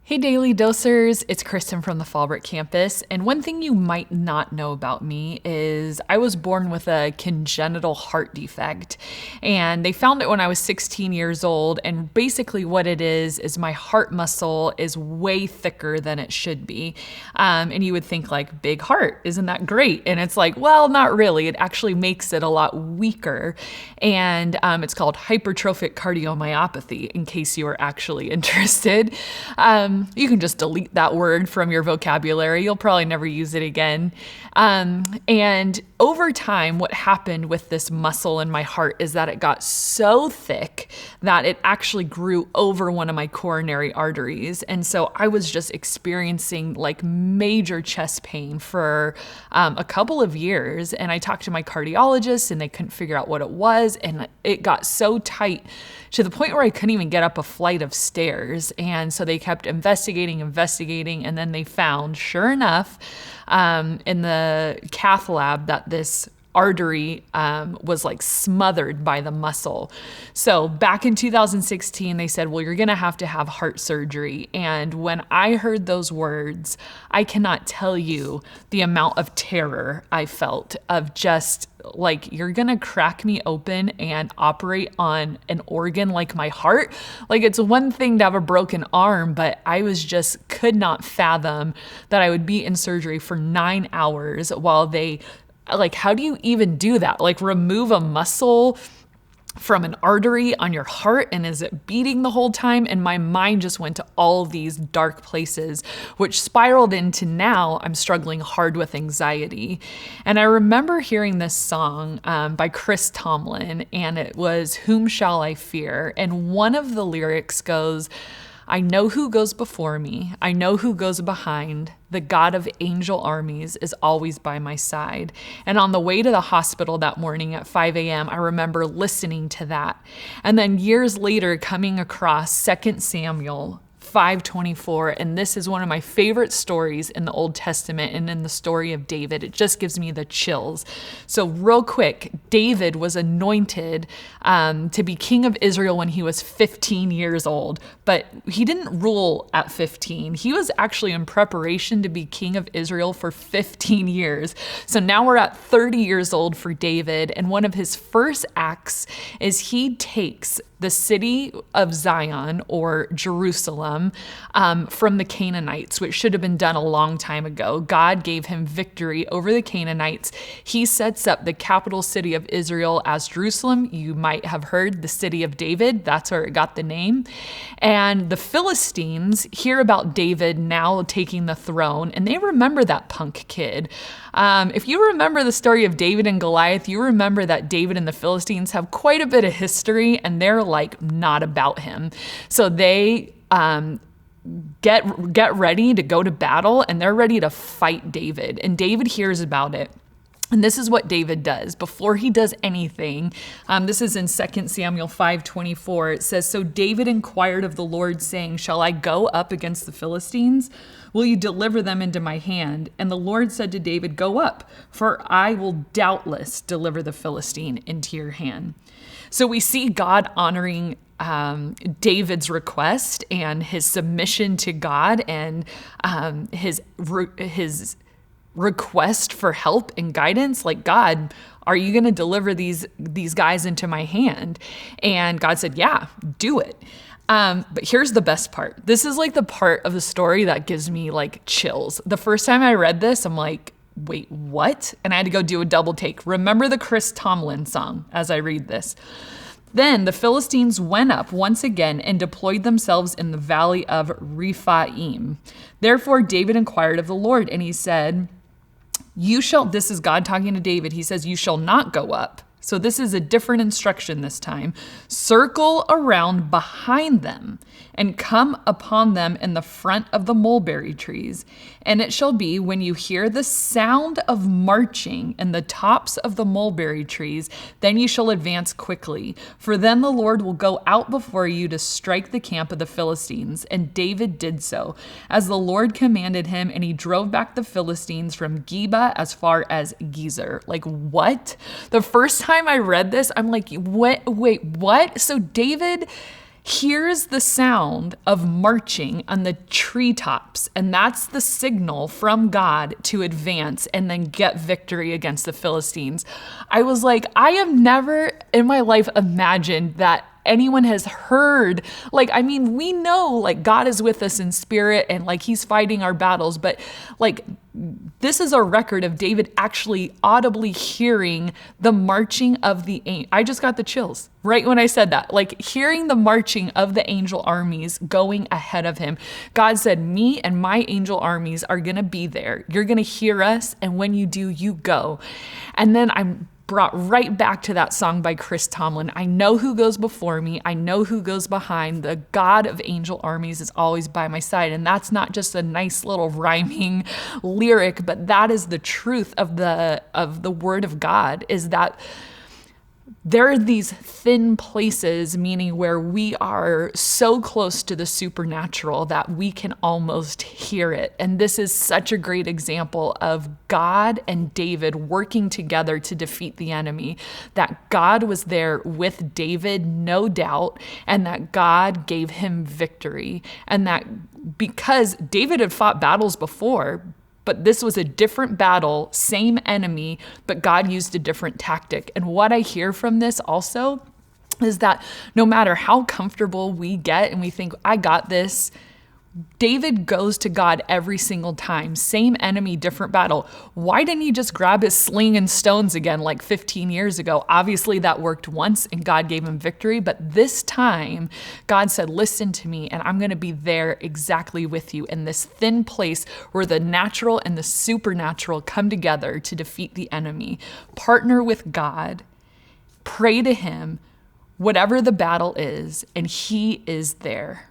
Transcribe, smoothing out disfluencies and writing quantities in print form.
Hey Daily Dosers, it's Kristen from the Fallbrook campus, and one thing you might not know about me is I was born with a congenital heart defect, and they found it when I was 16 years old, and basically what it is my heart muscle is way thicker than it should be, and you would think like, big heart, isn't that great? And it's like, well, not really. It actually makes it a lot weaker, and it's called hypertrophic cardiomyopathy, in case you are actually interested. You can just delete that word from your vocabulary. You'll probably never use it again. And over time, what happened with this muscle in my heart is that it got so thick that it actually grew over one of my coronary arteries. And so I was just experiencing like major chest pain for a couple of years. And I talked to my cardiologist and they couldn't figure out what it was. And it got so tight to the point where I couldn't even get up a flight of stairs. And so they kept investigating, and then they found, sure enough, in the cath lab that this artery was like smothered by the muscle. So back in 2016, they said, well, you're going to have heart surgery. And when I heard those words, I cannot tell you the amount of terror I felt of just like, you're going to crack me open and operate on an organ like my heart. Like, it's one thing to have a broken arm, but I could not fathom that I would be in surgery for 9 hours while they, like, how do you even do that? Like, remove a muscle from an artery on your heart, and is it beating the whole time? And my mind just went to all these dark places, which spiraled into now I'm struggling hard with anxiety. And I remember hearing this song by Chris Tomlin, and it was "Whom Shall I Fear?" And one of the lyrics goes, I know who goes before me. I know who goes behind. The God of Angel Armies is always by my side. And on the way to the hospital that morning at 5 a.m., I remember listening to that. And then years later, coming across 2 Samuel 5:24, and this is one of my favorite stories in the Old Testament and in the story of David. It just gives me the chills. So real quick, David was anointed to be king of Israel when he was 15 years old, but he didn't rule at 15. He was actually in preparation to be king of Israel for 15 years. So now we're at 30 years old for David, and one of his first acts is he takes the city of Zion, or Jerusalem, from the Canaanites, which should have been done a long time ago. God gave him victory over the Canaanites. He sets up the capital city of Israel as Jerusalem. You might have heard the city of David. That's where it got the name. And the Philistines hear about David now taking the throne, and they remember that punk kid. If you remember the story of David and Goliath, you remember that David and the Philistines have quite a bit of history, and they're like not about him. So they get ready to go to battle, and they're ready to fight David. And David hears about it. And this is what David does before he does anything. This is in 2 Samuel 5:24. It says, so David inquired of the Lord, saying, shall I go up against the Philistines? Will you deliver them into my hand? And the Lord said to David, go up, for I will doubtless deliver the Philistine into your hand. So we see God honoring David's request and his submission to God, and his request for help and guidance. Like, God, are you going to deliver these guys into my hand? And God said, yeah, do it. But here's the best part. This is like the part of the story that gives me like chills. The first time I read this, I'm like, wait, what? And I had to go do a double take. Remember the Chris Tomlin song as I read this. Then the Philistines went up once again and deployed themselves in the valley of Rephaim. Therefore David inquired of the Lord, and he said, this is God talking to David. He says, you shall not go up. So this is a different instruction this time. Circle around behind them and come upon them in the front of the mulberry trees. And it shall be when you hear the sound of marching in the tops of the mulberry trees, then you shall advance quickly. For then the Lord will go out before you to strike the camp of the Philistines. And David did so, as the Lord commanded him, and he drove back the Philistines from Geba as far as Gezer. Like, what? The first time I read this, I'm like, wait, what? So David hears the sound of marching on the treetops, and that's the signal from God to advance and then get victory against the Philistines. I was like, I have never in my life imagined that anyone has heard, like, I mean, we know like God is with us in spirit and like he's fighting our battles, but like this is a record of David actually audibly hearing the marching of the angel. I just got the chills right when I said that, like hearing the marching of the angel armies going ahead of him. God said, me and my angel armies are going to be there. You're going to hear us. And when you do, you go. And then I'm brought right back to that song by Chris Tomlin. I know who goes before me. I know who goes behind. The God of Angel Armies is always by my side. And that's not just a nice little rhyming lyric, but that is the truth of the word of God, is that there are these thin places, meaning where we are so close to the supernatural that we can almost hear it. And this is such a great example of God and David working together to defeat the enemy, that God was there with David, no doubt, and that God gave him victory. And that because David had fought battles before, but this was a different battle, same enemy, but God used a different tactic. And what I hear from this also is that no matter how comfortable we get and we think, I got this, David goes to God every single time. Same enemy, different battle. Why didn't he just grab his sling and stones again like 15 years ago? Obviously that worked once and God gave him victory. But this time God said, listen to me and I'm going to be there exactly with you in this thin place where the natural and the supernatural come together to defeat the enemy. Partner with God, pray to him, whatever the battle is, and he is there.